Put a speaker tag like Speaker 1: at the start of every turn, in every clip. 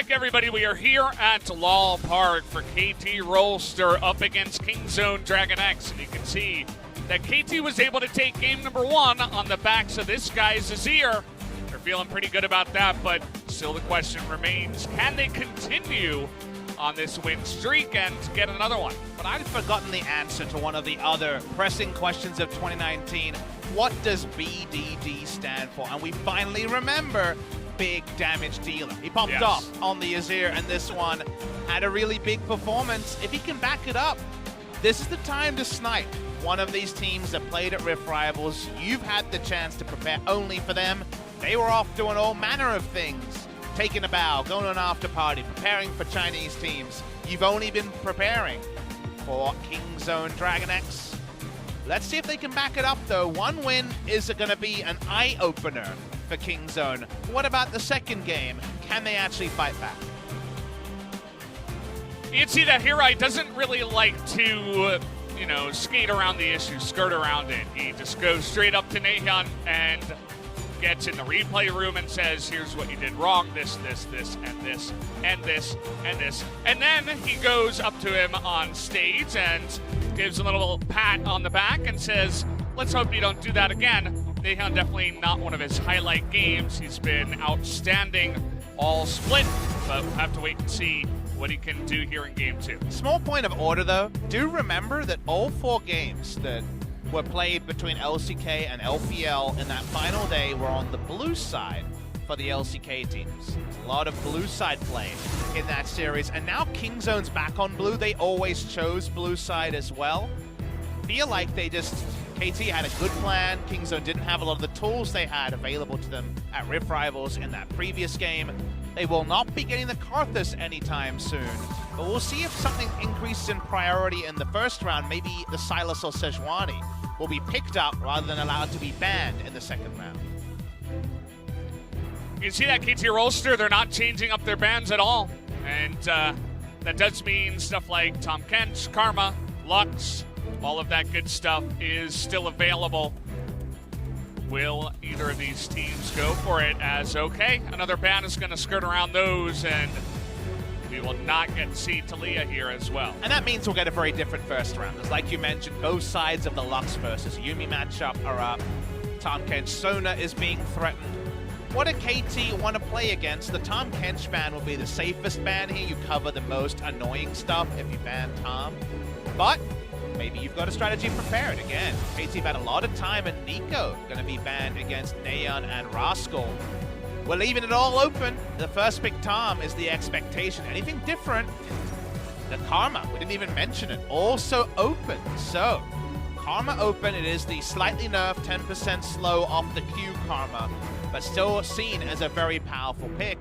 Speaker 1: back, everybody. We are here at LOL Park for KT Rolster up against Kingzone Dragon X. And you can see that KT was able to take game number 1 on the backs of this guy's Azir. They're feeling pretty good about that, but still the question remains, can they continue on this win streak and get another one?
Speaker 2: But I'd forgotten the answer to one of the other pressing questions of 2019. What does BDD stand for? And we finally remember big damage dealer. He popped off on the Azir, and this one had a really big performance. If he can back it up, this is the time to snipe one of these teams that played at Rift Rivals. You've had the chance to prepare only for them. They were off doing all manner of things, taking a bow, going on an after party, preparing for Chinese teams. You've only been preparing for Kingzone Dragon X. Let's see if they can back it up, though. One win is going to be an eye-opener for Kingzone. What about the second game? Can they actually fight back?
Speaker 1: You can see that Hirai doesn't really like to, skate around the issue, skirt around it. He just goes straight up to Naehyun and gets in the replay room and says, here's what you did wrong, this, and this, and this, and this. And then he goes up to him on stage and gives a little pat on the back and says, let's hope you don't do that again. Naehyun definitely not one of his highlight games. He's been outstanding all split, but we'll have to wait and see what he can do here in game 2.
Speaker 2: Small point of order, though. Do remember that all 4 games that were played between LCK and LPL in that final day were on the blue side for the LCK teams. A lot of blue side play in that series, and now Kingzone's back on blue. They always chose blue side as well. Feel like KT had a good plan. Kingzone didn't have a lot of the tools they had available to them at Rift Rivals in that previous game. They will not be getting the Karthus anytime soon, but we'll see if something increases in priority in the first round. Maybe the Sylas or Sejuani will be picked up rather than allowed to be banned in the second round.
Speaker 1: You can see that KT Rolster, they're not changing up their bans at all. And that does mean stuff like Tahm Kench, Karma, Lux, all of that good stuff is still available. Will either of these teams go for it as, okay, another ban is going to skirt around those, and we will not get to see Talia here as well.
Speaker 2: And that means we'll get a very different first round. As like you mentioned, both sides of the Lux versus Yuumi matchup are up. Tahm Kench Sona is being threatened. What do KT want to play against? The Tahm Kench ban will be the safest ban here. You cover the most annoying stuff if you ban Tahm. But maybe you've got a strategy prepared. Again, KT have had a lot of time, and Nico going to be banned against Naehyun and Rascal. We're leaving it all open. The first pick Tahm is the expectation. Anything different? The Karma, we didn't even mention it, also open. So, Karma open, it is the slightly nerfed 10% slow off the Q Karma, but still seen as a very powerful pick.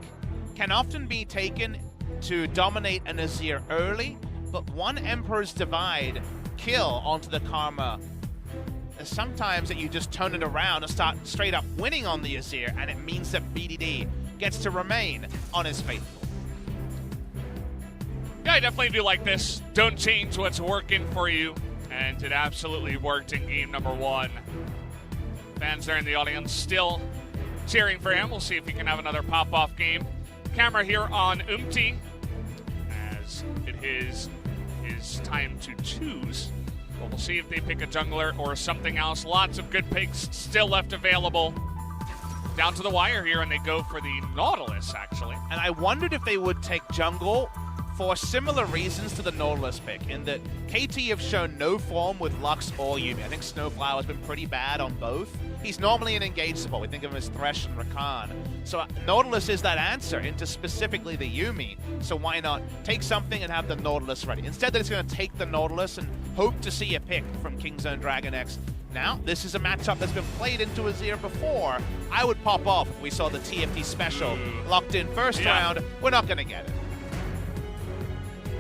Speaker 2: Can often be taken to dominate an Azir early, but one Emperor's Divide kill onto the Karma. Sometimes that you just turn it around and start straight up winning on the Azir, and it means that BDD gets to remain on his faithful.
Speaker 1: Yeah, I definitely do like this. Don't change what's working for you, and it absolutely worked in game number 1. Fans there in the audience still cheering for him. We'll see if he can have another pop-off game. Camera here on UmTi, as it is his time to choose. But we'll see if they pick a jungler or something else. Lots of good picks still left available. Down to the wire here, and they go for the Nautilus, actually.
Speaker 2: And I wondered if they would take jungle for similar reasons to the Nautilus pick, in that KT have shown no form with Lux or Yuumi. I think SnowFlower has been pretty bad on both. He's normally an engaged support. We think of him as Thresh and Rakan. So Nautilus is that answer into specifically the Yuumi. So why not take something and have the Nautilus ready? Instead, they're just going to take the Nautilus and hope to see a pick from Kingzone Dragon X. Now, this is a matchup that's been played into Azir before. I would pop off if we saw the TFT special locked in first round. We're not going to get it.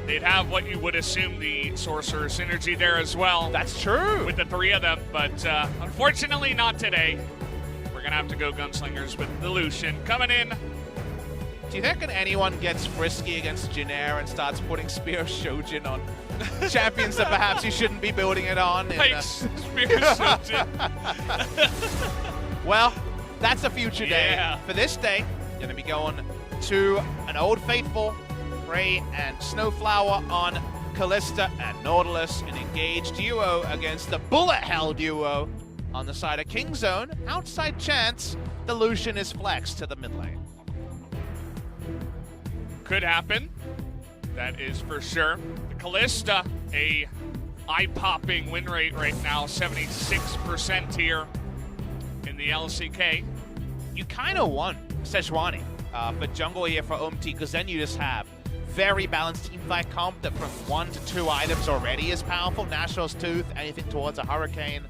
Speaker 1: They'd have what you would assume the Sorcerer synergy there as well.
Speaker 2: That's true.
Speaker 1: With the 3 of them, but unfortunately not today. We're going to have to go Gunslingers with the Lucian coming in.
Speaker 2: Do you think anyone gets frisky against Jinair and starts putting Spear Shojin on champions that perhaps you shouldn't be building it on?
Speaker 1: Spear Shojin.
Speaker 2: Well, that's a future day. For this day, going to be going to an old faithful, Prey and SnowFlower on Kalista and Nautilus, an engaged duo against the Bullet Hell duo on the side of Kingzone. Outside chance, the Lucian is flexed to the mid lane.
Speaker 1: Could happen. That is for sure. The Kalista, a eye-popping win rate right now, 76% here in the LCK.
Speaker 2: You kind of want Sejuani for jungle here for UmTi, because then you just have very balanced teamfight comp that from 1 to 2 items already is powerful. National's Tooth, anything towards a Hurricane.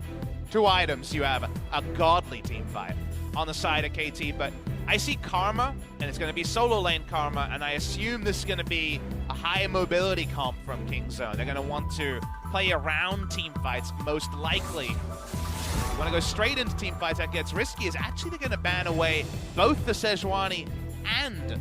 Speaker 2: 2 items, you have a godly teamfight on the side of KT, but I see Karma, and it's going to be solo lane Karma, and I assume this is going to be a high mobility comp from Kingzone. They're going to want to play around teamfights, most likely. You want to go straight into teamfights, that gets risky, is actually they're going to ban away both the Sejuani and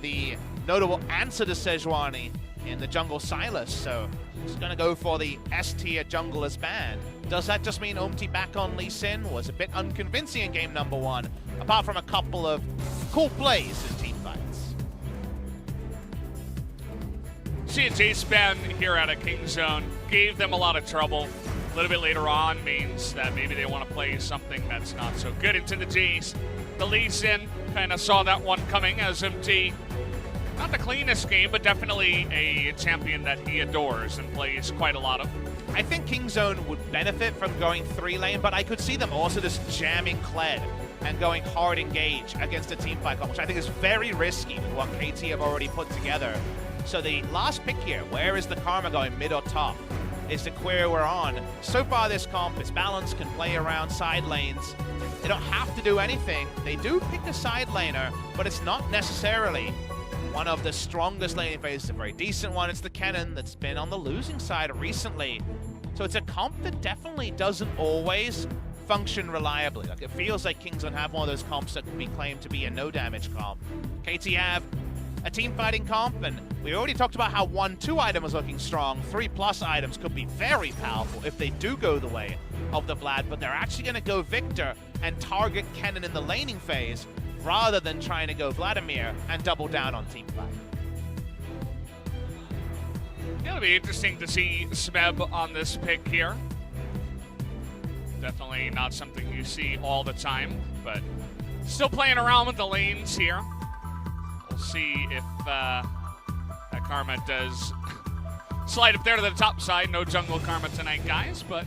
Speaker 2: the notable answer to Sejuani in the jungle Silas, so it's going to go for the S-tier jungle as banned. Does that just mean UmTi back on Lee Sin? Was a bit unconvincing in game number 1, apart from a couple of cool plays in teamfights.
Speaker 1: C&J's ban here out of Kingzone gave them a lot of trouble. A little bit later on means that maybe they want to play something that's not so good into the Jays. The Lee Sin kind of saw that one coming as UmTi. Not the cleanest game, but definitely a champion that he adores and plays quite a lot of.
Speaker 2: I think Kingzone would benefit from going 3-lane, but I could see them also just jamming Kled and going hard engage against a teamfight comp, which I think is very risky with what KT have already put together. So the last pick here, where is the Karma going, mid or top, is the query we're on. So far this comp is balanced, can play around side lanes. They don't have to do anything. They do pick a side laner, but it's not necessarily one of the strongest laning phases. A very decent one. It's the Kennen that's been on the losing side recently. So it's a comp that definitely doesn't always function reliably. Like, it feels like Kingzone have one of those comps that can be claimed to be a no damage comp. KT have a team fighting comp, and we already talked about how 1-2 item was looking strong. 3+ items could be very powerful if they do go the way of the Vlad, but they're actually going to go Victor and target Kennen in the laning phase, rather than trying to go Vladimir and double down on teamfight.
Speaker 1: It'll be interesting to see Smeb on this pick here. Definitely not something you see all the time, but still playing around with the lanes here. We'll see if that Karma does slide up there to the top side. No jungle Karma tonight, guys, but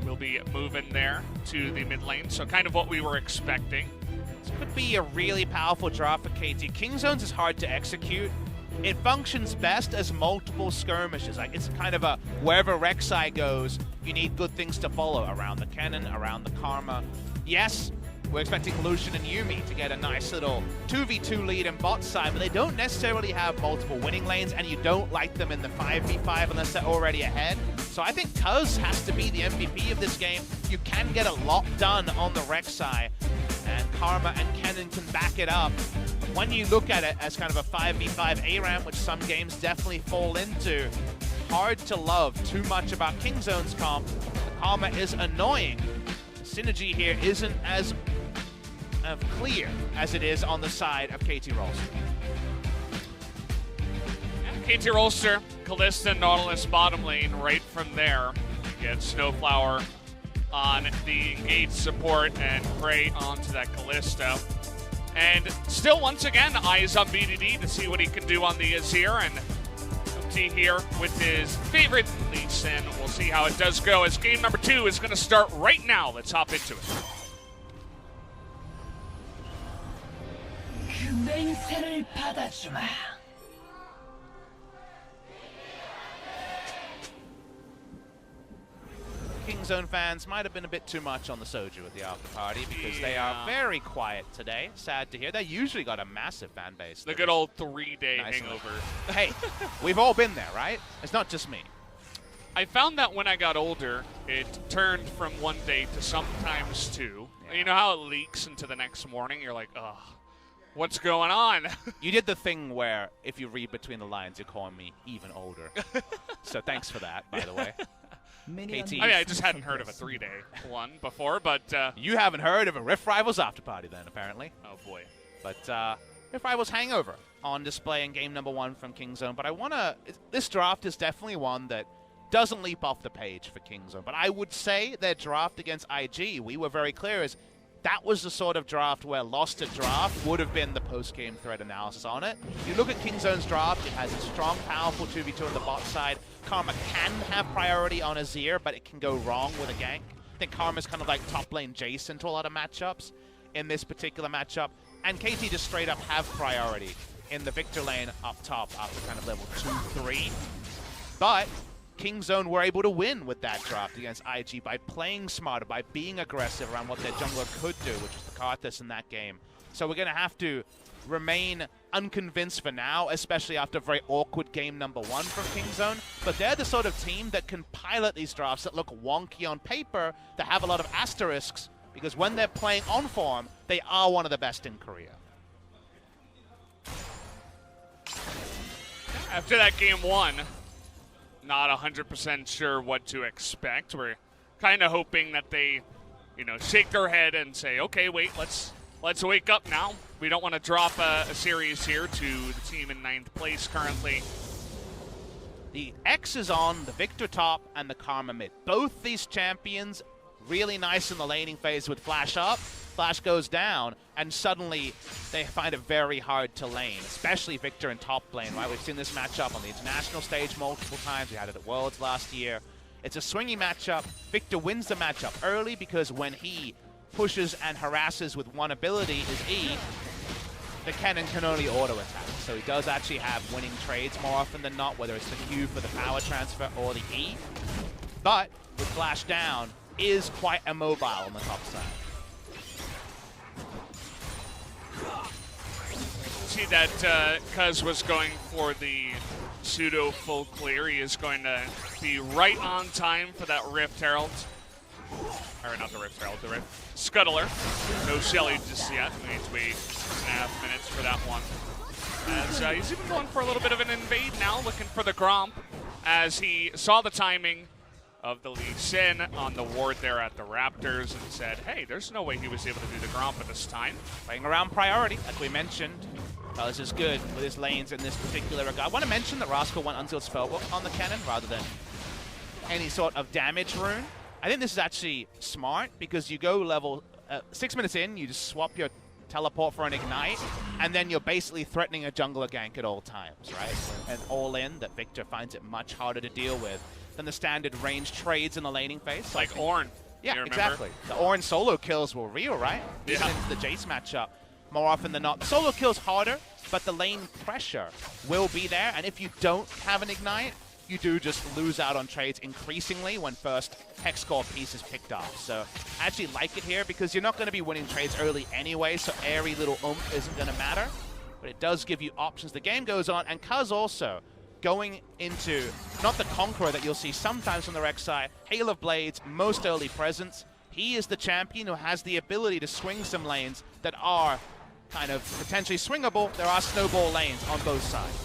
Speaker 1: we'll be moving there to the mid lane, so kind of what we were expecting.
Speaker 2: Could be a really powerful draw for KT. Kingzone's is hard to execute. It functions best as multiple skirmishes. Like, it's kind of a wherever Rek'Sai goes, you need good things to follow around the Kennen, around the Karma. Yes, we're expecting Lucian and Yuumi to get a nice little 2v2 lead in bot side, but they don't necessarily have multiple winning lanes, and you don't like them in the 5v5 unless they're already ahead. So I think Cuzz has to be the MVP of this game. You can get a lot done on the Rek'Sai, and Karma and Kennen can back it up. When you look at it as kind of a 5v5 A-ramp, which some games definitely fall into, hard to love too much about Kingzone's comp. The Karma is annoying. The synergy here isn't as clear as it is on the side of KT Rolster.
Speaker 1: And KT Rolster, Kalista, Nautilus, bottom lane. Right from there, you get SnowFlower on the engaged support and Prey onto that Kalista. And still, once again, eyes on BDD to see what he can do on the Azir. And UmTi here with his favorite Lee Sin. We'll see how it does go as game number 2 is going to start right now. Let's hop into it.
Speaker 2: Kingzone fans might have been a bit too much on the soju at the after party, because they are very quiet today. Sad to hear. They usually got a massive fan base.
Speaker 1: The good old 3-day hangover.
Speaker 2: Hey, we've all been there, right? It's not just me.
Speaker 1: I found that when I got older, it turned from 1 day to sometimes 2. Yeah. You know how it leaks into the next morning? You're like, ugh, what's going on?
Speaker 2: You did the thing where, if you read between the lines, you're calling me even older. So thanks for that, by the way.
Speaker 1: KT. I mean, I just hadn't heard of a 3-day one before, but...
Speaker 2: you haven't heard of a Rift Rivals after party then, apparently.
Speaker 1: Oh, boy.
Speaker 2: But Rift Rivals hangover on display in game number 1 from Kingzone. But I want to... This draft is definitely one that doesn't leap off the page for Kingzone. But I would say their draft against IG, we were very clear, is that was the sort of draft where lost at draft would have been the post-game threat analysis on it. You look at Kingzone's draft, it has a strong, powerful 2v2 on the bot side. Karma can have priority on Azir, but it can go wrong with a gank. I think Karma's kind of like top lane Jason to a lot of matchups in this particular matchup. And KT just straight up have priority in the Victor lane up top after kind of level 2-3. But Kingzone were able to win with that draft against IG by playing smarter, by being aggressive around what their jungler could do, which was the Karthus in that game. So we're going to have to remain unconvinced for now, especially after a very awkward game number 1 from Kingzone. But they're the sort of team that can pilot these drafts that look wonky on paper, that have a lot of asterisks, because when they're playing on form, they are one of the best in Korea.
Speaker 1: After that game 1, not 100% sure what to expect. We're kind of hoping that they, shake their head and say, okay, wait, let's wake up now. We don't want to drop a series here to the team in 9th place currently.
Speaker 2: The X is on the Victor top and the Karma mid. Both these champions really nice in the laning phase with flash up, flash goes down, and suddenly they find it very hard to lane, especially Victor in top lane, right? We've seen this matchup on the international stage multiple times. We had it at Worlds last year. It's a swingy matchup. Victor wins the matchup early because when he pushes and harasses with one ability, his E, the cannon can only auto attack. So he does actually have winning trades more often than not, whether it's the Q for the power transfer or the E. But with flash down, is quite immobile on the top side.
Speaker 1: See that Cuzz was going for the pseudo full clear. He is going to be right on time for that Rift Herald. Or not the Rift Herald, the Rift Scuttler. No Shelly just yet. We need to wait 6.5 minutes for that one. As he's even going for a little bit of an invade now, looking for the Gromp, as he saw the timing of the Lee Sin on the ward there at the Raptors and said, hey, there's no way he was able to do the Gromp at this time.
Speaker 2: Playing around priority, like we mentioned. Cuzz is good with his lanes in this particular regard. I want to mention that Rascal went Unsealed Spellbook on the cannon rather than any sort of damage rune. I think this is actually smart because you go level 6 minutes in, you just swap your teleport for an ignite, and then you're basically threatening a jungler gank at all times, right? And all in that Victor finds it much harder to deal with than the standard range trades in the laning phase.
Speaker 1: Like Ornn.
Speaker 2: Yeah, exactly. The Ornn solo kills were real, right?
Speaker 1: Yeah.
Speaker 2: Even into the Jace matchup, more often than not. The solo kills harder, but the lane pressure will be there, and if you don't have an ignite, you do just lose out on trades increasingly when first Hex Core piece is picked off. So I actually like it here because you're not going to be winning trades early anyway, so airy little oomph isn't going to matter. But it does give you options. The game goes on, and Cuzz also going into, not the Conqueror that you'll see sometimes from the Rex side, Hail of Blades, most early presence. He is the champion who has the ability to swing some lanes that are kind of potentially swingable. There are snowball lanes on both sides.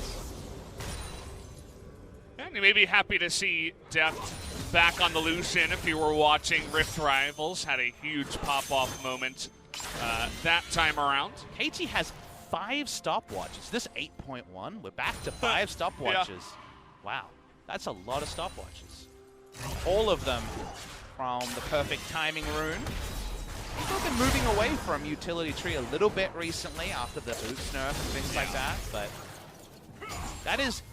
Speaker 1: And you may be happy to see Deft back on the Lucian if you were watching Rift Rivals. Had a huge pop-off moment that time around.
Speaker 2: KT has 5 stopwatches. This 8.1, we're back to 5 stopwatches. Yeah. Wow, that's a lot of stopwatches. All of them from the perfect timing rune. People have been moving away from utility tree a little bit recently after the boost nerf and things like that, but that is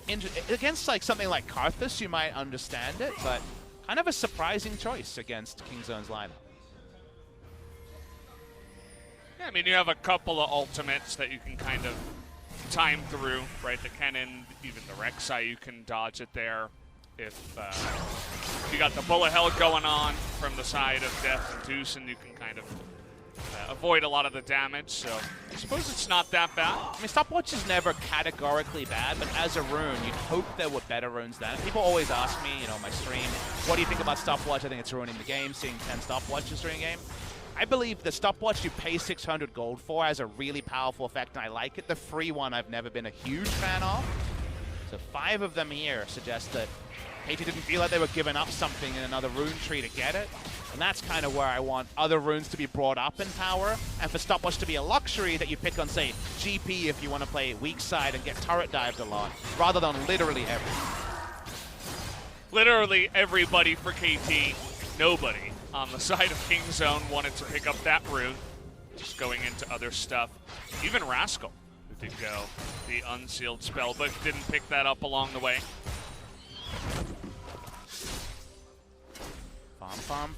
Speaker 2: against like something like Karthus, you might understand it, but kind of a surprising choice against Kingzone's lineup.
Speaker 1: Yeah, I mean, you have a couple of ultimates that you can kind of time through, right? The cannon, even the Rek'Sai, you can dodge it there. If you got the bullet hell going on from the side of Deft and TusiN, you can kind of avoid a lot of the damage. So I suppose it's not that bad.
Speaker 2: I mean, stopwatch is never categorically bad, but as a rune, you'd hope there were better runes than it. People always ask me, on my stream, what do you think about stopwatch? I think it's ruining the game, seeing 10 stopwatches during a game. I believe the stopwatch you pay 600 gold for has a really powerful effect, and I like it. The free one I've never been a huge fan of. So 5 of them here suggest that KT didn't feel like they were giving up something in another rune tree to get it. And that's kind of where I want other runes to be brought up in power, and for stopwatch to be a luxury that you pick on, say, GP if you want to play weak side and get turret dived a lot, rather than literally everything.
Speaker 1: Literally everybody for KT. Nobody on the side of Kingzone wanted to pick up that rune. Just going into other stuff. Even Rascal, who did go the unsealed spell, but didn't pick that up along the way.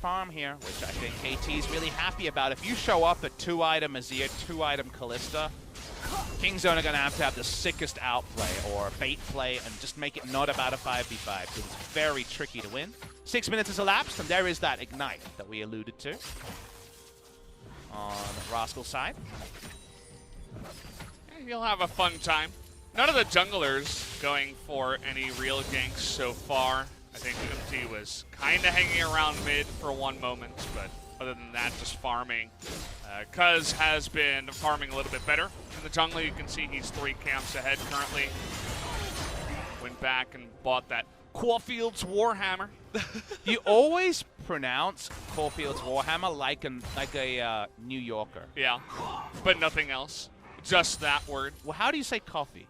Speaker 2: Farm here, which I think KT's really happy about. If you show up at 2-item Azir, 2-item Kalista, Kingzone are going to have the sickest outplay or bait play and just make it not about a 5v5. It's very tricky to win. 6 minutes has elapsed, and there is that Ignite that we alluded to on Rascal's side.
Speaker 1: You'll have a fun time. None of the junglers going for any real ganks so far. I think UmTi was kind of hanging around mid for one moment, but other than that, just farming. Cuzz has been farming a little bit better in the jungle. You can see he's 3 camps ahead currently. Went back and bought that Caulfield's Warhammer.
Speaker 2: You always pronounce Caulfield's Warhammer like a New Yorker.
Speaker 1: Yeah, but nothing else. Just that word.
Speaker 2: Well, how do you say coffee?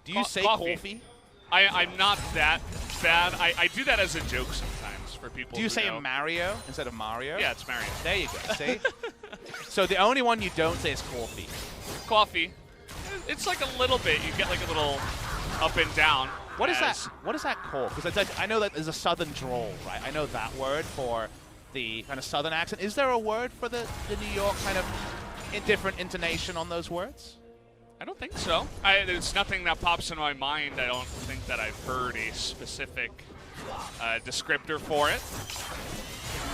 Speaker 2: Do you say
Speaker 1: coffee?
Speaker 2: coffee?
Speaker 1: I'm not that bad. I do that as a joke sometimes for people.
Speaker 2: Do you say
Speaker 1: know.
Speaker 2: Mario instead of Mario?
Speaker 1: Yeah, it's Mario.
Speaker 2: There you go. See? So the only one you don't say is coffee.
Speaker 1: Coffee. It's like a little bit. You get like a little up and down.
Speaker 2: What is that? What is that called? Because I know that there's a southern drawl, right? I know that word for the kind of southern accent. Is there a word for the New York kind of different intonation on those words?
Speaker 1: I don't think so. There's nothing that pops in my mind. I don't think that I've heard a specific descriptor for it.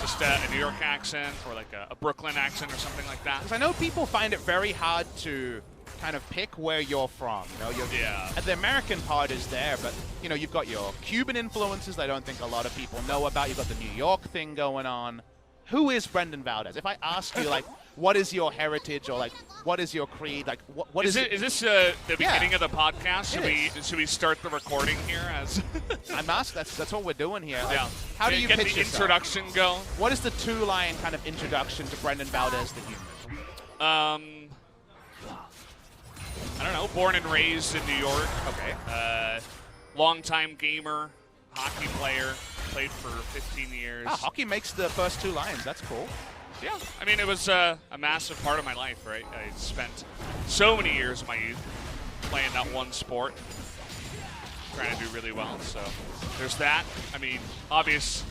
Speaker 1: Just a New York accent or like a Brooklyn accent or something like that.
Speaker 2: Because I know people find it very hard to kind of pick where you're from. You know,
Speaker 1: yeah.
Speaker 2: The American part is there, but you know, you've got your Cuban influences that I don't think a lot of people know about. You've got the New York thing going on. Who is Brendan Valdez? If I ask you, like, what is your heritage, or like, what is your creed? Like, what is it?
Speaker 1: Is this the beginning of the podcast? Should we start the recording here? As
Speaker 2: I'm asked. That's what we're doing here. Like,
Speaker 1: yeah.
Speaker 2: How do you
Speaker 1: get
Speaker 2: pitch
Speaker 1: the
Speaker 2: yourself?
Speaker 1: introduction go?
Speaker 2: What is the 2-line kind of introduction to Brendan Valdez, the human?
Speaker 1: I don't know. Born and raised in New York.
Speaker 2: Okay.
Speaker 1: Longtime gamer, hockey player. Played for 15 years.
Speaker 2: Ah, hockey makes the first 2 lines. That's cool.
Speaker 1: Yeah, I mean, it was a massive part of my life, right? I spent so many years of my youth playing that one sport, trying to do really well. So there's that. I mean, obvious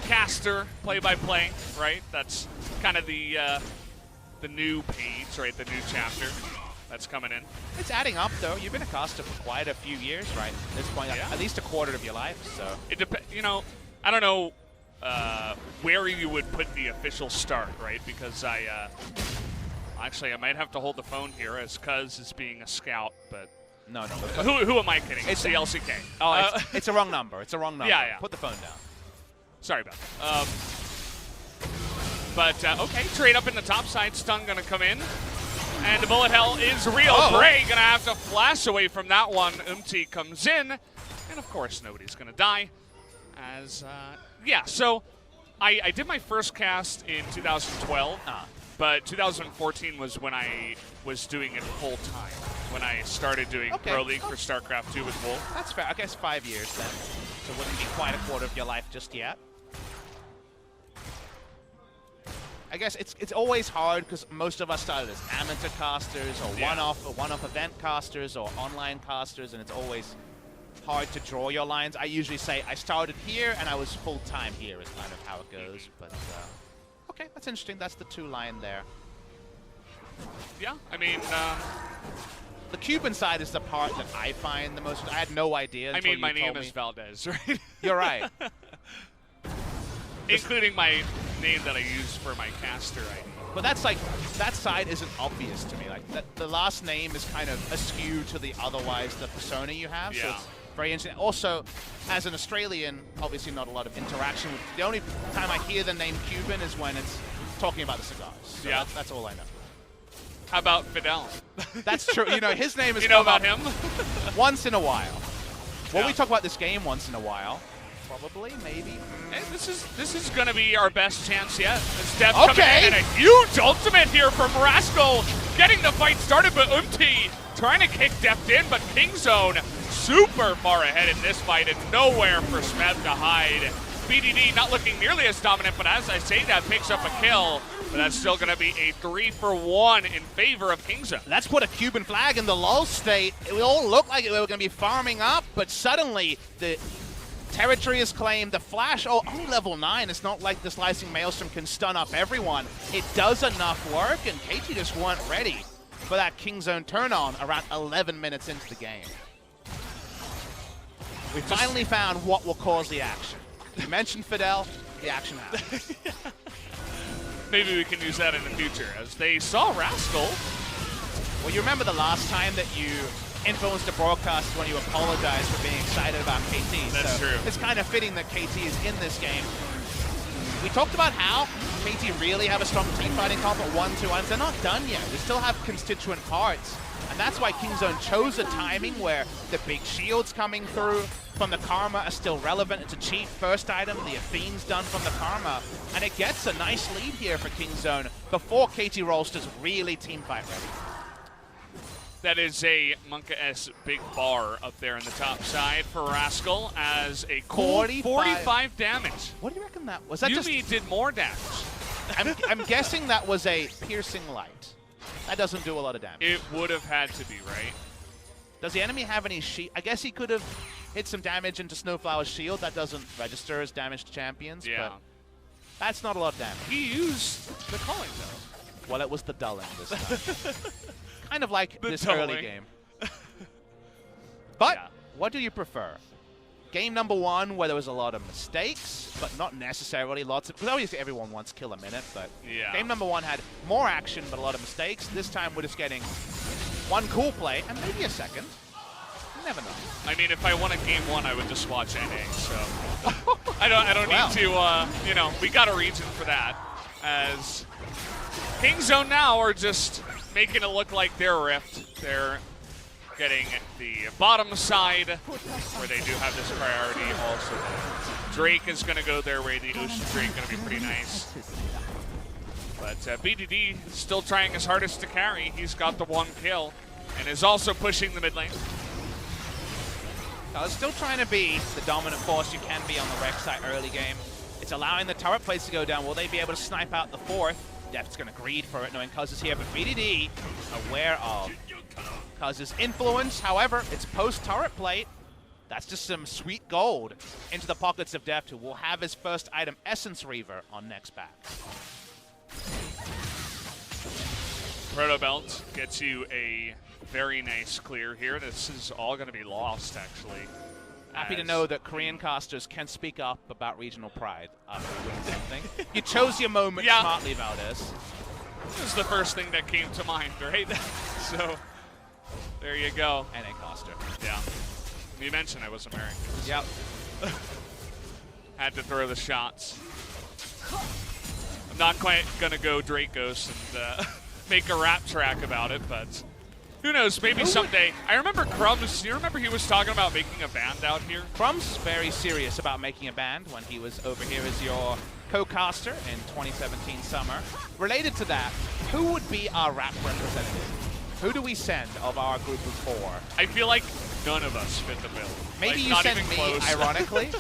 Speaker 1: caster, play-by-play, right? That's kind of the new page, right? The new chapter that's coming in.
Speaker 2: It's adding up, though. You've been a caster for quite a few years, right? At this point,
Speaker 1: yeah.
Speaker 2: At least a quarter of your life. So
Speaker 1: it depends. You know, I don't know where you would put the official start, right? Because actually I might have to hold the phone here as Cuzz is being a scout, but
Speaker 2: no.
Speaker 1: Who am I kidding? It's the LCK.
Speaker 2: Oh, it's a wrong number. It's a wrong number.
Speaker 1: Yeah.
Speaker 2: Put the phone down.
Speaker 1: Sorry about that. But okay, trade up in the top side. Stun gonna come in. And the bullet hell is real. Bray gonna have to flash away from that one. UmTi comes in. And of course, nobody's gonna die. As, yeah, so I did my first cast in 2012. But 2014 was when I was doing it full time. When I started doing Pro League for StarCraft 2 with Wolf.
Speaker 2: That's fair. I guess 5 years then. So it wouldn't be quite a quarter of your life just yet. I guess it's always hard because most of us started as amateur casters or one-off event casters or online casters, and it's always hard to draw your lines. I usually say I started here and I was full-time here is kind of how it goes. But okay, that's interesting. That's the 2-line there.
Speaker 1: Yeah, I mean,
Speaker 2: the Cuban side is the part that I find the most. I had no idea.
Speaker 1: I mean, my name is Valdez, right?
Speaker 2: You're right.
Speaker 1: Including my name that I use for my caster ID.
Speaker 2: But that's like, that side isn't obvious to me. Like, the last name is kind of askew to the otherwise the persona you have.
Speaker 1: Yeah.
Speaker 2: So it's very interesting. Also, as an Australian, obviously not a lot of interaction with. The only time I hear the name Cuban is when it's talking about the cigars. So
Speaker 1: yeah.
Speaker 2: That's all I know.
Speaker 1: How about Fidel?
Speaker 2: That's true. You know, his name is.
Speaker 1: You know about him?
Speaker 2: Once in a while. Well,
Speaker 1: yeah.
Speaker 2: we talk about this game once in a while. Probably, maybe.
Speaker 1: And this is gonna be our best chance yet. As Deft
Speaker 2: Okay.
Speaker 1: coming in, and a huge ultimate here from Rascal, getting the fight started, but UmTi trying to kick Deft in, but Kingzone super far ahead in this fight and nowhere for Smeb to hide. BDD not looking nearly as dominant, but as I say that, picks up a kill, but that's still gonna be a 3-for-1 in favor of Kingzone.
Speaker 2: That's put a Cuban flag in the lull state. It all looked like we were going to be farming up, but suddenly the territory is claimed. The flash, only level 9. It's not like the slicing maelstrom can stun up everyone. It does enough work, and KT just weren't ready for that Kingzone turn on around 11 minutes into the game. We finally found what will cause the action. You mentioned Fidel, the action happens.
Speaker 1: Maybe we can use that in the future, as they saw Rascal.
Speaker 2: Well, you remember the last time that you influenced the broadcast when you apologized for being excited about KT.
Speaker 1: That's true.
Speaker 2: It's kind of fitting that KT is in this game. We talked about how KT really have a strong team fighting comp at 1-2 items. They're not done yet. We still have constituent parts. And that's why Kingzone chose a timing where the big shields coming through from the Karma are still relevant. It's a cheap first item. The Athene's done from the Karma. And it gets a nice lead here for Kingzone before KT Rolster's really team fight ready.
Speaker 1: That is a Monka-S big bar up there in the top side for Rascal as a cool 45 damage.
Speaker 2: What do you reckon that was? That
Speaker 1: Yumi did more damage.
Speaker 2: I'm guessing that was a piercing light. That doesn't do a lot of damage.
Speaker 1: It would have had to be, right?
Speaker 2: Does the enemy have any shield? I guess he could have hit some damage into SnowFlower's shield. That doesn't register as damage to champions, but that's not a lot of damage.
Speaker 1: He used the culling, though.
Speaker 2: Well, it was the dulling this time. Kind of like this
Speaker 1: dulling.
Speaker 2: early game. But what do you prefer? Game number 1, where there was a lot of mistakes, but not necessarily lots of... Because obviously everyone wants kill a minute, but game number 1 had more action, but a lot of mistakes. This time we're just getting one cool play, and maybe a second. You never know.
Speaker 1: I mean, if I won a game 1, I would just watch NA, so... I don't need to, you know, we got a reason for that. As Kingzone now are just making it look like they're ripped. They're getting the bottom side, where they do have this priority also. Drake is going to go their way. The Ocean Drake going to be pretty nice. But BDD still trying his hardest to carry. He's got the 1 kill and is also pushing the mid lane.
Speaker 2: Still trying to be the dominant force you can be on the Rex side early game. It's allowing the turret plates to go down. Will they be able to snipe out the 4th? Deft's going to greed for it, knowing Cuzz is here, but BDD aware of Cuzz's influence. However, it's post-turret plate. That's just some sweet gold into the pockets of Deft, who will have his first item, Essence Reaver, on next back.
Speaker 1: Proto Belt gets you a very nice clear here. This is all going to be lost, actually.
Speaker 2: Happy to know that Korean casters can speak up about regional pride after we win something. You chose your moment smartly, Valdez.
Speaker 1: This is the first thing that came to mind, right? So, there you go.
Speaker 2: NA caster.
Speaker 1: Yeah. You mentioned I was American.
Speaker 2: Yep.
Speaker 1: Had to throw the shots. I'm not quite going to go Drake Ghost and make a rap track about it, but... Who knows, maybe someday. I remember Crumbs, you remember he was talking about making a band out here?
Speaker 2: Crumbs very serious about making a band when he was over here as your co-caster in 2017 summer. Related to that, who would be our rap representative? Who do we send of our group of 4?
Speaker 1: I feel like none of us fit the bill.
Speaker 2: Maybe
Speaker 1: like,
Speaker 2: you send me,
Speaker 1: close.
Speaker 2: Ironically.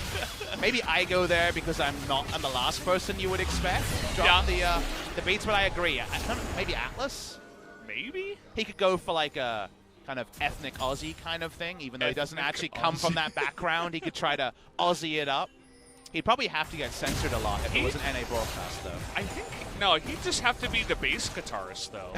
Speaker 2: Maybe I go there because I'm the last person you would expect. Drop the beats, but I agree. I don't know, maybe Atlas?
Speaker 1: Maybe?
Speaker 2: He could go for like a kind of ethnic Aussie kind of thing, even though he doesn't actually come from that background. He could try to Aussie it up. He'd probably have to get censored a lot if it was an NA broadcast, though.
Speaker 1: I think, no, he'd just have to be the bass guitarist, though.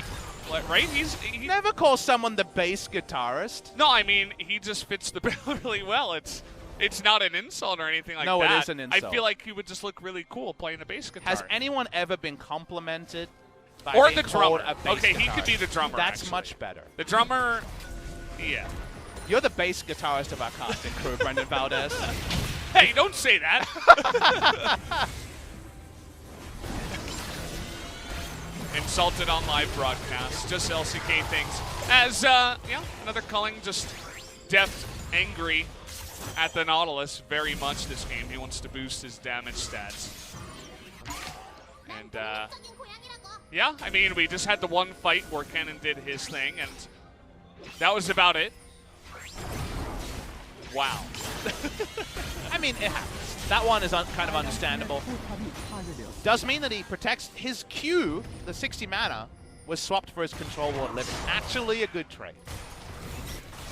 Speaker 1: Like, right? He
Speaker 2: never call someone the bass guitarist.
Speaker 1: No, I mean, he just fits the bill really well. It's not an insult or anything like that.
Speaker 2: No, it is an insult.
Speaker 1: I feel like he would just look really cool playing the bass guitar.
Speaker 2: Has anyone ever been complimented by
Speaker 1: or
Speaker 2: being
Speaker 1: the drummer?
Speaker 2: A bass
Speaker 1: okay,
Speaker 2: guitarist?
Speaker 1: he could be the drummer.
Speaker 2: That's
Speaker 1: actually.
Speaker 2: much better.
Speaker 1: The drummer, yeah.
Speaker 2: You're the bass guitarist of our casting crew, Brendan Valdez.
Speaker 1: Hey, don't say that. Insulted on live broadcast. Just LCK things. As, yeah, another culling, just Deft, angry. at the Nautilus very much this game. He wants to boost his damage stats. And yeah, I mean, we just had the one fight where Kennen did his thing, and that was about it. Wow.
Speaker 2: I mean, it happens. That one is kind of understandable. Does mean that he protects his Q, the 60 mana, was swapped for his control ward living. Actually a good trade.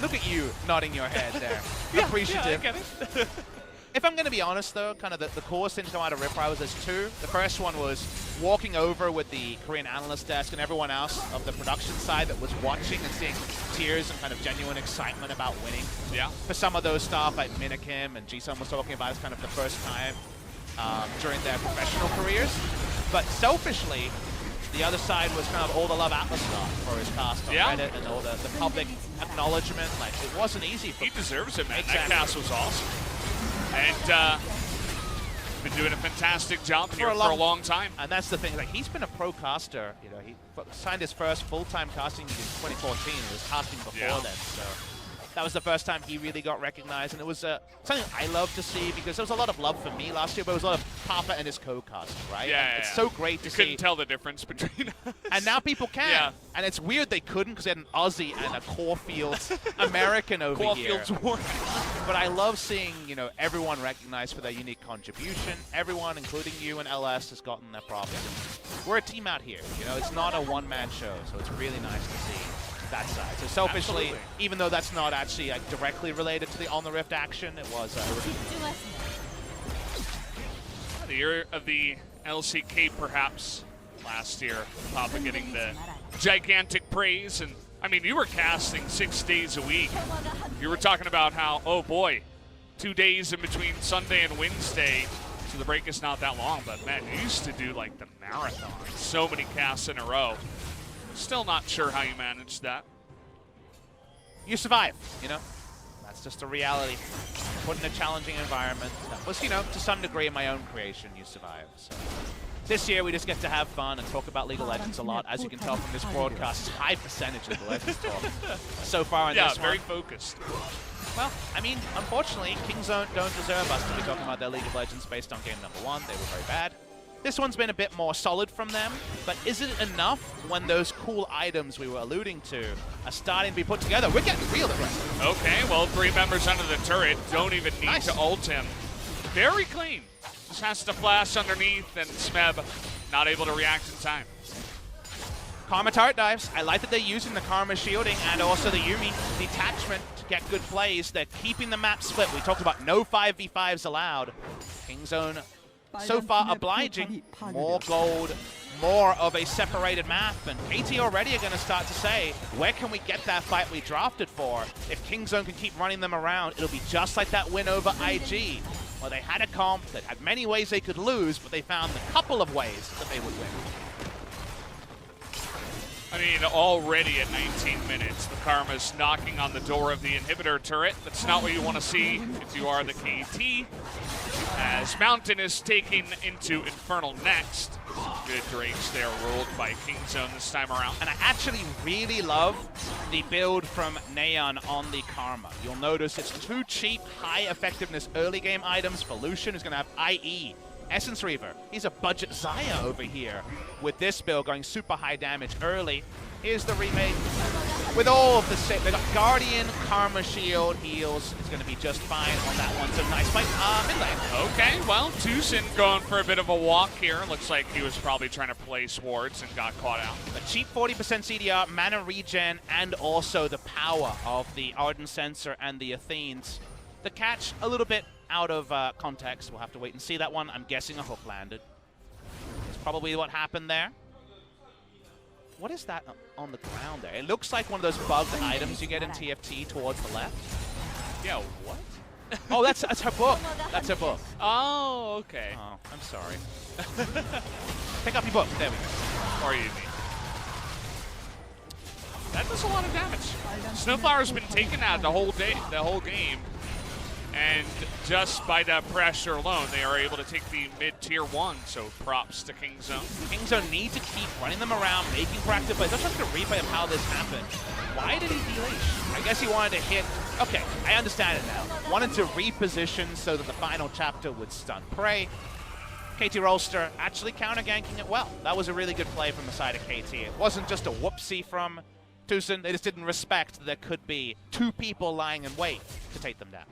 Speaker 2: Look at you nodding your head there.
Speaker 1: Yeah,
Speaker 2: appreciative.
Speaker 1: Yeah, I get it.
Speaker 2: If I'm going to be honest, though, kind of the coolest thing to come out of Ripper was there's two. The first one was walking over with the Korean analyst desk and everyone else of the production side that was watching and seeing tears and kind of genuine excitement about winning.
Speaker 1: Yeah.
Speaker 2: For some of those stuff, like Minikim and Jisung was talking about, it's kind of the first time during their professional careers. But selfishly, the other side was kind of all the love Atlas got for his cast on Reddit and all the public acknowledgement. Like, it wasn't easy for him.
Speaker 1: He deserves it, man.
Speaker 2: Exactly.
Speaker 1: That cast was awesome. And been doing a fantastic job here for a long time.
Speaker 2: And that's the thing. Like, he's been a pro caster. You know, he signed his first full-time casting in 2014. He was casting before then, so that was the first time he really got recognized, and it was something I love to see because there was a lot of love for me last year, but it was a lot of Papa and his co-cast, right?
Speaker 1: Yeah,
Speaker 2: It's so great to see.
Speaker 1: You couldn't tell the difference between us.
Speaker 2: And now people can.
Speaker 1: Yeah.
Speaker 2: And it's weird they couldn't because they had an Aussie and a Caulfield American over here.
Speaker 1: Caulfield's war.
Speaker 2: But I love seeing, you know, everyone recognized for their unique contribution. Everyone, including you and LS, has gotten their props. We're a team out here. You know, it's not a one-man show, so it's really nice to see that side. So selfishly,
Speaker 1: Absolutely.
Speaker 2: even though that's not actually like directly related to the On the Rift action, it was
Speaker 1: The year of the LCK, perhaps, last year. Papa getting the gigantic praise. And, I mean, you were casting 6 days a week. You were talking about how, oh boy, 2 days in between Sunday and Wednesday, so the break is not that long. But, man, you used to do, like, the marathon. So many casts in a row. Still not sure how you managed that.
Speaker 2: you survive, you know? That's just a reality. Put in a challenging environment. That was, you know, to some degree in my own creation, you survive. So this year we just get to have fun and talk about League of Legends a lot. As you can tell from this broadcast, high percentage of the Legends talk so far in this one.
Speaker 1: Yeah, very focused.
Speaker 2: Well, I mean, unfortunately, Kingzone don't deserve us to be talking about their League of Legends based on game number 1. They were very bad. This one's been a bit more solid from them, but is it enough when those cool items we were alluding to are starting to be put together? We're getting real aggressive.
Speaker 1: Okay, well, 3 members under the turret. Don't even need to ult him. Very clean. Just has to flash underneath, and Smeb not able to react in time.
Speaker 2: Karma turret dives. I like that they're using the Karma shielding and also the Yuumi detachment to get good plays. They're keeping the map split. We talked about no 5v5s allowed. Kingzone so far obliging. More gold, more of a separated map, and KT already are going to start to say, where can we get that fight we drafted for? If Kingzone can keep running them around, it'll be just like that win over IG, where they had a comp that had many ways they could lose, but they found a couple of ways that they would win.
Speaker 1: I mean, already at 19 minutes, the Karma's knocking on the door of the inhibitor turret. That's not what you want to see if you are the KT. As Mountain is taken into Infernal next. Good Drakes there, ruled by Kingzone this time around.
Speaker 2: And I actually really love the build from Naehyun on the Karma. You'll notice it's 2 cheap, high effectiveness early game items for Lucian, who's going to have IE. Essence Reaver, he's a budget Xayah over here with this build going super high damage early. Here's the remake with all of the they got Guardian, Karma Shield, heals. It's going to be just fine on that one. So nice fight mid lane.
Speaker 1: Okay, well, TusiN going for a bit of a walk here. Looks like he was probably trying to play Swords and got caught out.
Speaker 2: A cheap 40% CDR, mana regen, and also the power of the Arden Sensor and the Athenes. The catch a little bit out of context. We'll have to wait and see that one. I'm guessing a hook landed. That's probably what happened there. What is that on the ground there? It looks like one of those bugged items you get in TFT towards the left.
Speaker 1: Yeah, what?
Speaker 2: Oh, that's her book. That's her book.
Speaker 1: Oh, okay.
Speaker 2: Oh, I'm sorry. Pick up your book. There we go.
Speaker 1: Or you mean. That does a lot of damage. SnowFlower's been taken out the whole game. And just by that pressure alone, they are able to take the mid-tier 1, so props to Kingzone.
Speaker 2: Kingzone need to keep running them around, making proactive plays. Let's look at a replay of how this happened. Why did he deleash? I guess he wanted to hit Okay, I understand it now. Wanted to reposition so that the final chapter would stun prey. KT Rolster actually counter-ganking it well. That was a really good play from the side of KT. It wasn't just a whoopsie from TusiN. They just didn't respect that there could be 2 people lying in wait to take them down.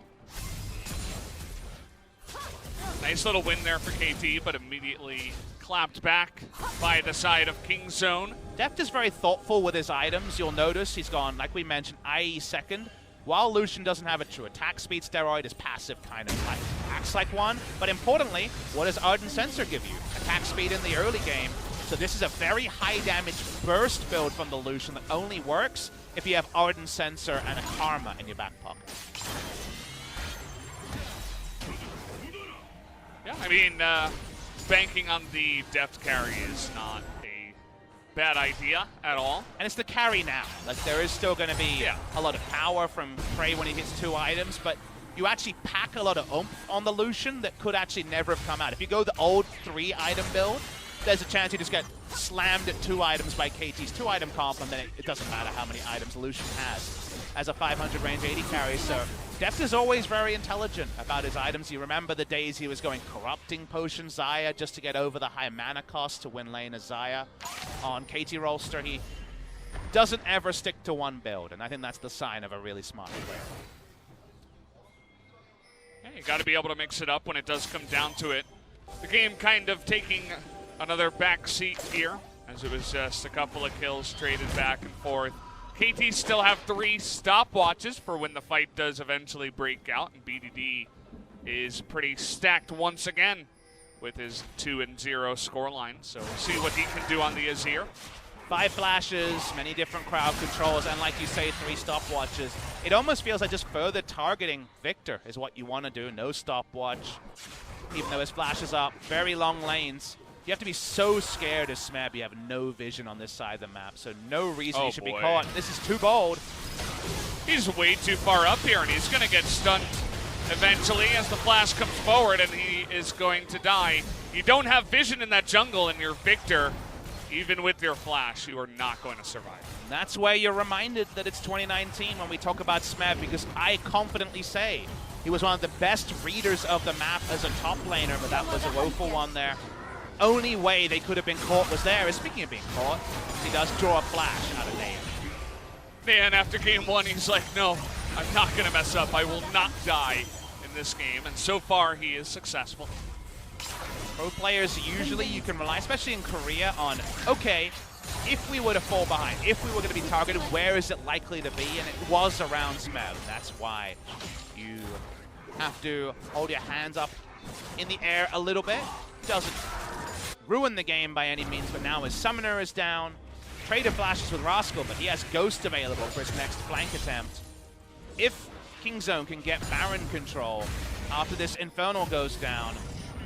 Speaker 1: Nice little win there for KT, but immediately clapped back by the side of King's Zone.
Speaker 2: Deft is very thoughtful with his items. You'll notice he's gone, like we mentioned, IE second. While Lucian doesn't have a true attack speed steroid, his passive kind of like acts like one. But importantly, what does Ardent Sensor give you? Attack speed in the early game. So this is a very high damage burst build from the Lucian that only works if you have Ardent Sensor and a Karma in your back pocket.
Speaker 1: Yeah, I mean, banking on the Deft carry is not a bad idea at all.
Speaker 2: And it's the carry now. Like, there is still going to be a lot of power from Prey when he hits 2 items, but you actually pack a lot of oomph on the Lucian that could actually never have come out. If you go the old 3-item build, there's a chance you just get slammed at 2 items by KT's 2-item comp, and then it doesn't matter how many items Lucian has as a 500 range 80 carry. So Deft is always very intelligent about his items. You remember the days he was going Corrupting Potion Xayah just to get over the high mana cost to win lane as Xayah. On KT Rolster, he doesn't ever stick to one build, and I think that's the sign of a really smart player.
Speaker 1: Yeah, you got to be able to mix it up when it does come down to it. The game kind of taking another back seat here, as it was just a couple of kills traded back and forth. KT still have 3 stopwatches for when the fight does eventually break out, and BDD is pretty stacked once again with his 2-0 scoreline. So we'll see what he can do on the Azir.
Speaker 2: 5 flashes, many different crowd controls, and like you say, 3 stopwatches. It almost feels like just further targeting Victor is what you want to do. No stopwatch, even though his flashes up. Very long lanes. You have to be so scared as Smeb. You have no vision on this side of the map, so no reason you should be caught. This is too bold.
Speaker 1: He's way too far up here, and he's going to get stunned eventually as the flash comes forward, and he is going to die. You don't have vision in that jungle, and you're Victor. Even with your flash, you are not going to survive.
Speaker 2: And that's where you're reminded that it's 2019 when we talk about Smeb, because I confidently say he was one of the best readers of the map as a top laner, but that was a woeful one there. Only way they could have been caught was there. Speaking of being caught, he does draw a flash out of Naehyun.
Speaker 1: Man, after game 1, he's like, no, I'm not going to mess up. I will not die in this game. And so far, he is successful.
Speaker 2: Pro players, usually you can rely, especially in Korea, on, okay, if we were to fall behind, if we were going to be targeted, where is it likely to be? And it was around Smeb. That's why you have to hold your hands up in the air a little bit. Doesn't ruin the game by any means, but now his Summoner is down. Traded flashes with Rascal, but he has Ghost available for his next flank attempt. If King's Zone can get Baron control after this Infernal goes down,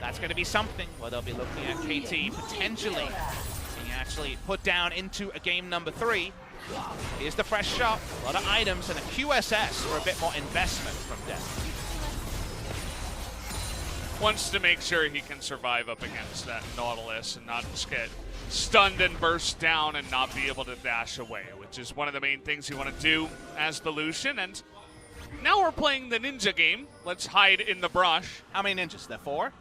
Speaker 2: that's going to be something where they'll be looking at KT potentially being actually put down into a game number 3. Here's the fresh shot, a lot of items, and a QSS for a bit more investment from Deft.
Speaker 1: Wants to make sure he can survive up against that Nautilus and not just get stunned and burst down and not be able to dash away, which is one of the main things you want to do as the Lucian. And now we're playing the ninja game. Let's hide in the brush.
Speaker 2: How many ninjas? There 4?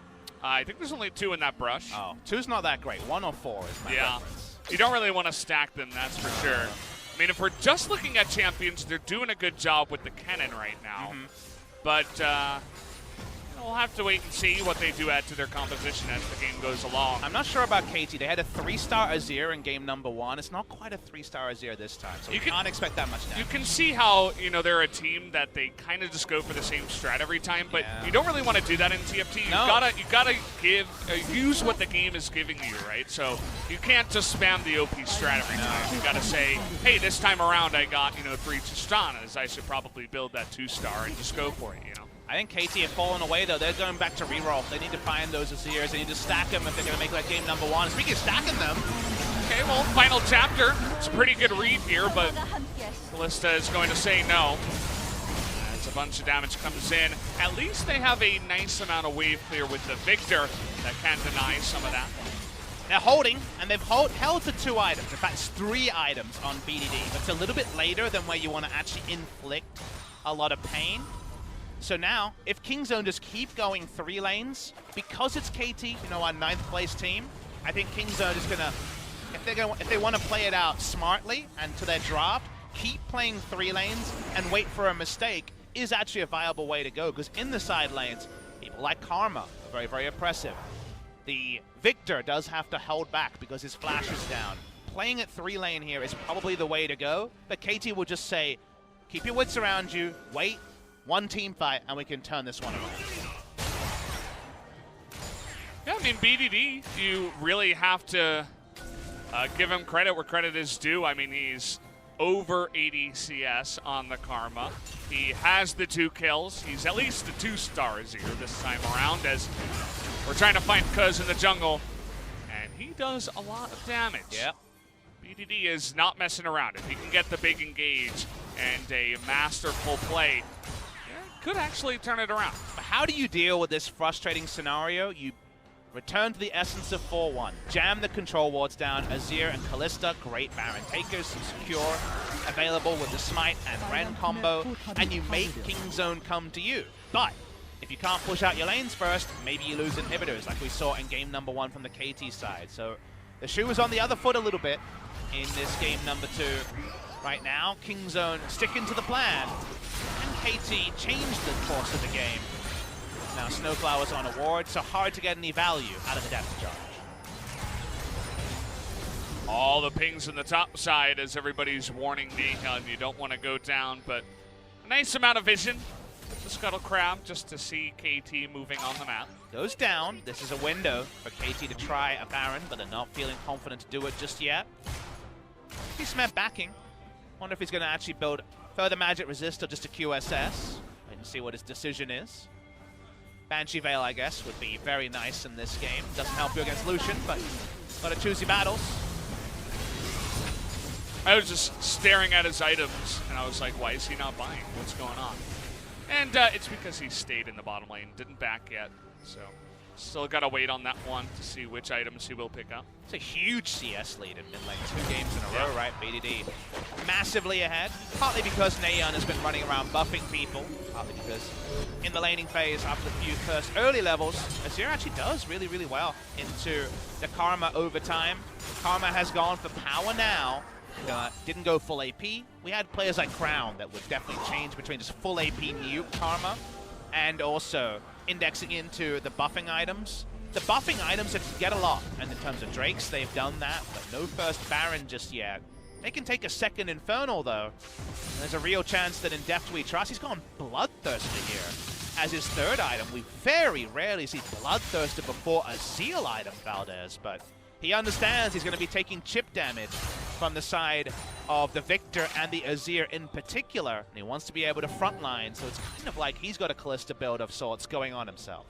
Speaker 1: I think there's only 2 in that brush.
Speaker 2: Oh, 2's not that great. 1 or 4 is my preference.
Speaker 1: You don't really want to stack them, that's for sure. I mean, if we're just looking at champions, they're doing a good job with the cannon right now. But we'll have to wait and see what they do add to their composition as the game goes along.
Speaker 2: I'm not sure about KT. They had a 3-star Azir in game number 1. It's not quite a 3-star Azir this time, so you can't expect that much damage.
Speaker 1: You can see how, they're a team that they kind of just go for the same strat every time, but you don't really want to do that in TFT. You gotta use what the game is giving you, right? So you can't just spam the OP strat every time. You gotta say, hey, this time around I got, 3 Tristanas. I should probably build that 2-star and just go for it,
Speaker 2: I think KT have fallen away, though. They're going back to reroll. They need to find those Azirs. They need to stack them if they're going to make that game number 1. Speaking of stacking them.
Speaker 1: Okay, well, final chapter. It's a pretty good read here, but Ballista is going to say no. As a bunch of damage comes in, at least they have a nice amount of wave clear with the Victor that can deny some of that.
Speaker 2: They're holding, and they've held to 2 items. In fact, it's 3 items on BDD. But it's a little bit later than where you want to actually inflict a lot of pain. So now, if Kingzone just keep going 3 lanes, because it's KT, you know, our 9th place team, I think Kingzone is gonna, if they want to play it out smartly and to their draft, keep playing 3 lanes and wait for a mistake is actually a viable way to go, because in the side lanes, people like Karma are very, very oppressive. The Victor does have to hold back because his flash is down. Playing at 3 lane here is probably the way to go, but KT will just say, keep your wits around you, wait, 1 team fight, and we can turn this one around.
Speaker 1: Yeah, I mean, BDD, you really have to give him credit where credit is due. I mean, he's over 80 CS on the Karma. He has the 2 kills. He's at least the 2-star Azir this time around, as we're trying to find Cuzz in the jungle. And he does a lot of damage.
Speaker 2: Yep.
Speaker 1: BDD is not messing around. If he can get the big engage and a masterful play, could actually turn it around.
Speaker 2: How do you deal with this frustrating scenario? You return to the essence of 4-1. Jam the control wards down. Azir and Kalista, great Baron takers, secure, available with the Smite and Ren combo, and you make Kingzone come to you. But if you can't push out your lanes first, maybe you lose inhibitors like we saw in game number 1 from the KT side. So the shoe is on the other foot a little bit in this game number 2. Right now, Kingzone sticking to the plan, and KT changed the course of the game. Now SnowFlower's on a ward, so hard to get any value out of the depth charge.
Speaker 1: All the pings in the top side as everybody's warning Naehyun, you don't want to go down, but a nice amount of vision. The Scuttle Crab just to see KT moving on the map.
Speaker 2: Goes down. This is a window for KT to try a Baron, but they're not feeling confident to do it just yet. He's Smeb backing. Wonder if he's going to actually build further magic resist or just a QSS. Wait and see what his decision is. Banshee Veil, I guess, would be very nice in this game. Doesn't help you against Lucian, but gotta choose your battles.
Speaker 1: I was just staring at his items, and I was like, why is he not buying? What's going on? And it's because he stayed in the bottom lane, didn't back yet. So still gotta wait on that one to see which items he will pick up.
Speaker 2: It's a huge CS lead in mid lane, 2 games in a row, right? BDD massively ahead, partly because Naehyun has been running around buffing people, partly because in the laning phase, after the few first early levels, Azir actually does really, really well into the Karma over time. Karma has gone for power now, didn't go full AP. We had players like Crown that would definitely change between just full AP mute Karma and also indexing into the buffing items. The buffing items get a lot, and in terms of Drakes, they've done that, but no first Baron just yet. They can take a second Infernal, though. And there's a real chance that in Deft we trust. He's gone Bloodthirster here as his 3rd item. We very rarely see Bloodthirster before a Zeal item, Valdez, but he understands he's going to be taking chip damage from the side of the Victor and the Azir in particular, and he wants to be able to frontline, so it's kind of like he's got a Kalista build of sorts going on himself.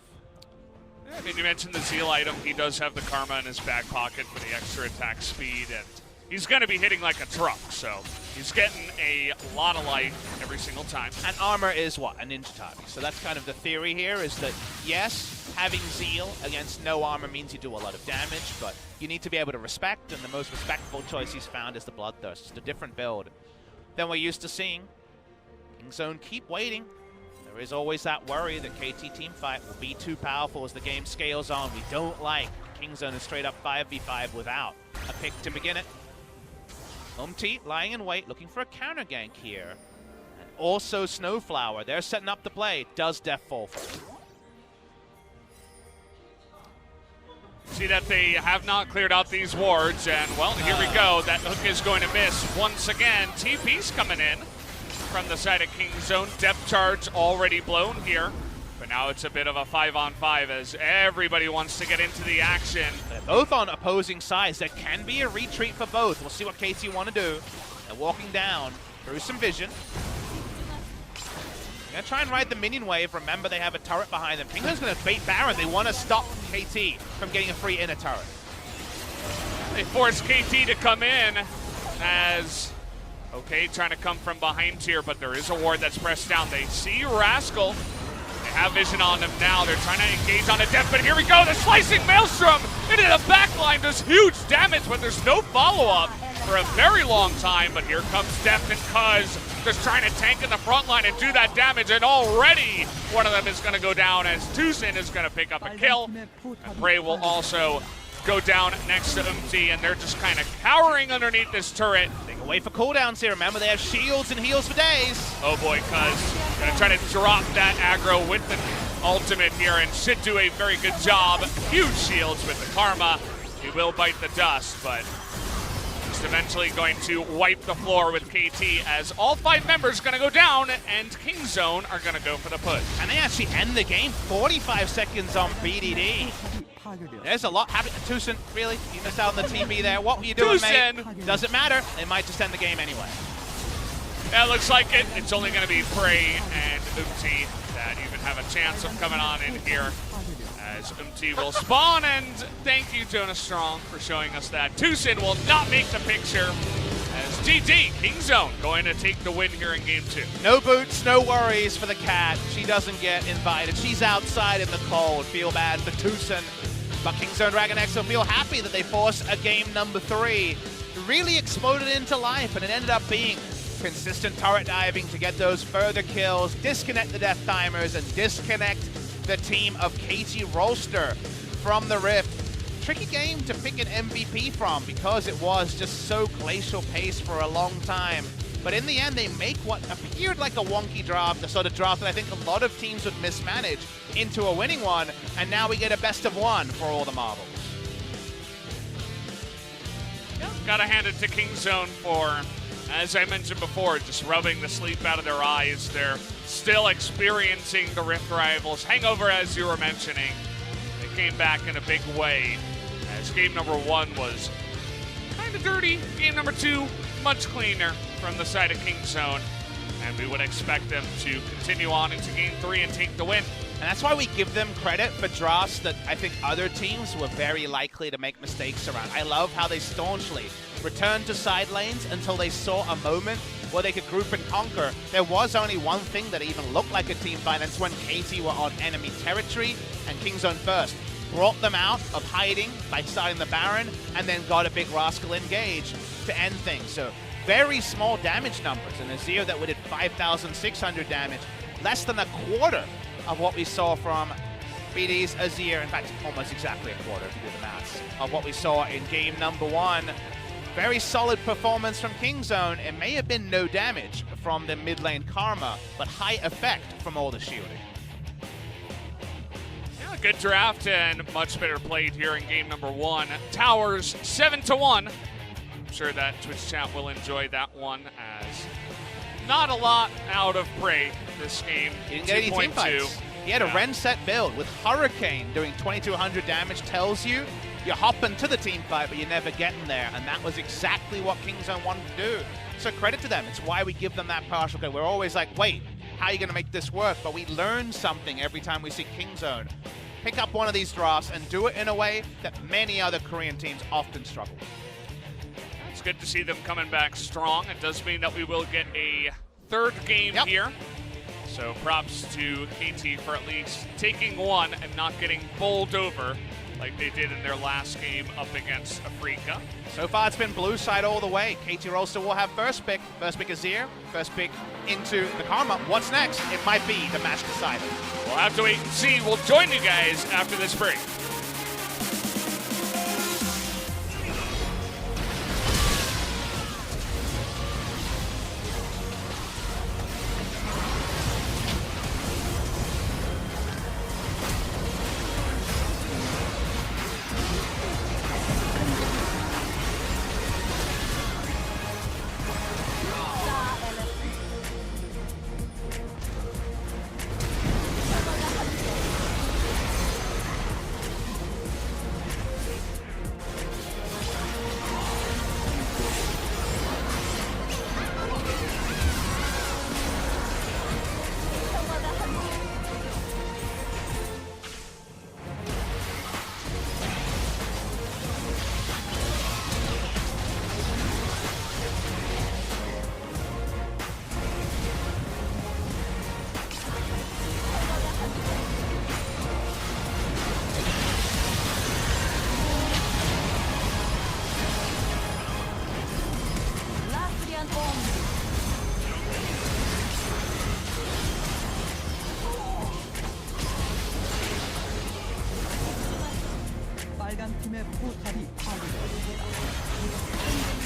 Speaker 1: Yeah, I mean, you mentioned the Zeal item. He does have the Karma in his back pocket for the extra attack speed, and he's going to be hitting like a truck, so he's getting a lot of life every single time.
Speaker 2: And armor is what? A ninja tabi. So that's kind of the theory here, is that, yes, having Zeal against no armor means you do a lot of damage, but you need to be able to respect, and the most respectful choice he's found is the Bloodthirst. It's a different build than we're used to seeing. Kingzone keep waiting. There is always that worry that KT teamfight will be too powerful as the game scales on. We don't like Kingzone a straight up 5v5 without a pick to begin it. UmTi lying in wait, looking for a counter gank here. And also SnowFlower, they're setting up the play. Does Deft fall for it?
Speaker 1: See that they have not cleared out these wards, and well, here we go. That hook is going to miss once again. TP's coming in from the side of Kingzone. Depth charge already blown here, but now it's a bit of a 5-on-5 as everybody wants to get into the action.
Speaker 2: They're both on opposing sides. There can be a retreat for both. We'll see what KT want to do. They're walking down through some vision. They're going to try and ride the minion wave. Remember, they have a turret behind them. Kingzone's going to bait Baron. They want to stop KT from getting a free inner turret.
Speaker 1: They force KT to come in as, okay, trying to come from behind here, but there is a ward that's pressed down. They see Rascal. They have vision on him now. They're trying to engage on a Deft, but here we go. The slicing Maelstrom into the backline does huge damage, but there's no follow-up for a very long time. But here comes Deft and Cuzz just trying to tank in the front line and do that damage, and already one of them is going to go down as TusiN is going to pick up a kill. And Prey will also go down next to UmTi, and they're just kind of cowering underneath this turret.
Speaker 2: They can wait for cooldowns here. Remember, they have shields and heals for days.
Speaker 1: Oh boy, Cuzz gonna try to drop that aggro with the ultimate here, and should do a very good job. Huge shields with the Karma. He will bite the dust, but just eventually going to wipe the floor with KT as all 5 members gonna go down, and Kingzone are gonna go for the push.
Speaker 2: And they actually end the game. 45 seconds on BDD. There's a lot happening. TusiN, really? You missed out on the TB there. What were you doing,
Speaker 1: TusiN.
Speaker 2: mate? Doesn't matter. They might just end the game anyway.
Speaker 1: That looks like it. It's only going to be Prey and UmTi that even have a chance of coming on in here, as UmTi will spawn. And thank you, Jonas Strong, for showing us that. TusiN will not make the picture, as GG, Kingzone going to take the win here in game 2.
Speaker 2: No boots, no worries for the cat. She doesn't get invited. She's outside in the cold. Feel bad for TusiN. But Kingzone Dragon X will feel happy that they forced a game number 3. Really exploded into life, and it ended up being consistent turret diving to get those further kills, disconnect the death timers, and disconnect the team of KT Rolster from the Rift. Tricky game to pick an MVP from because it was just so glacial pace for a long time. But in the end, they make what appeared like a wonky draft, the sort of draft that I think a lot of teams would mismanage, into a winning one, and now we get a best of 1 for all the marbles.
Speaker 1: Yeah, gotta hand it to Kingzone for, as I mentioned before, just rubbing the sleep out of their eyes. They're still experiencing the Rift Rivals hangover, as you were mentioning. They came back in a big way, as game number 1 was kind of dirty. Game number 2, much cleaner from the side of Kingzone, and we would expect them to continue on into game 3 and take the win.
Speaker 2: And that's why we give them credit for drafts that I think other teams were very likely to make mistakes around. I love how they staunchly returned to side lanes until they saw a moment where they could group and conquer. There was only one thing that even looked like a team fight, and it's when KT were on enemy territory, and Kingzone first brought them out of hiding by starting the Baron, and then got a big Rascal engage to end things. So very small damage numbers, and Azir that did 5,600 damage, less than a quarter of what we saw from BD's Azir. In fact, almost exactly a quarter if you do the maths, of what we saw in game number 1. Very solid performance from Kingzone. It may have been no damage from the mid lane Karma, but high effect from all the shielding.
Speaker 1: Yeah, good draft and much better played here in game number 1. Towers 7-1. I'm sure that Twitch chat will enjoy that one, as not a lot out of Prey this game.
Speaker 2: He didn't get any team fights. He had a Ren set build with Hurricane doing 2,200 damage. Tells you you're hopping to the team fight, but you're never getting there. And that was exactly what Kingzone wanted to do. So credit to them. It's why we give them that partial credit. We're always like, wait, how are you going to make this work? But we learn something every time we see Kingzone pick up one of these drafts and do it in a way that many other Korean teams often struggle with.
Speaker 1: It's good to see them coming back strong. It does mean that we will get a 3rd game here. So props to KT for at least taking one and not getting bowled over like they did in their last game up against Afrika.
Speaker 2: So far it's been blue side all the way. KT Rolster will have first pick. First pick Azir. First pick into the Karma. What's next? It might be the match decider.
Speaker 1: We'll have to wait and see. We'll join you guys after this break.
Speaker 3: 포탈이 파괴되었습니다.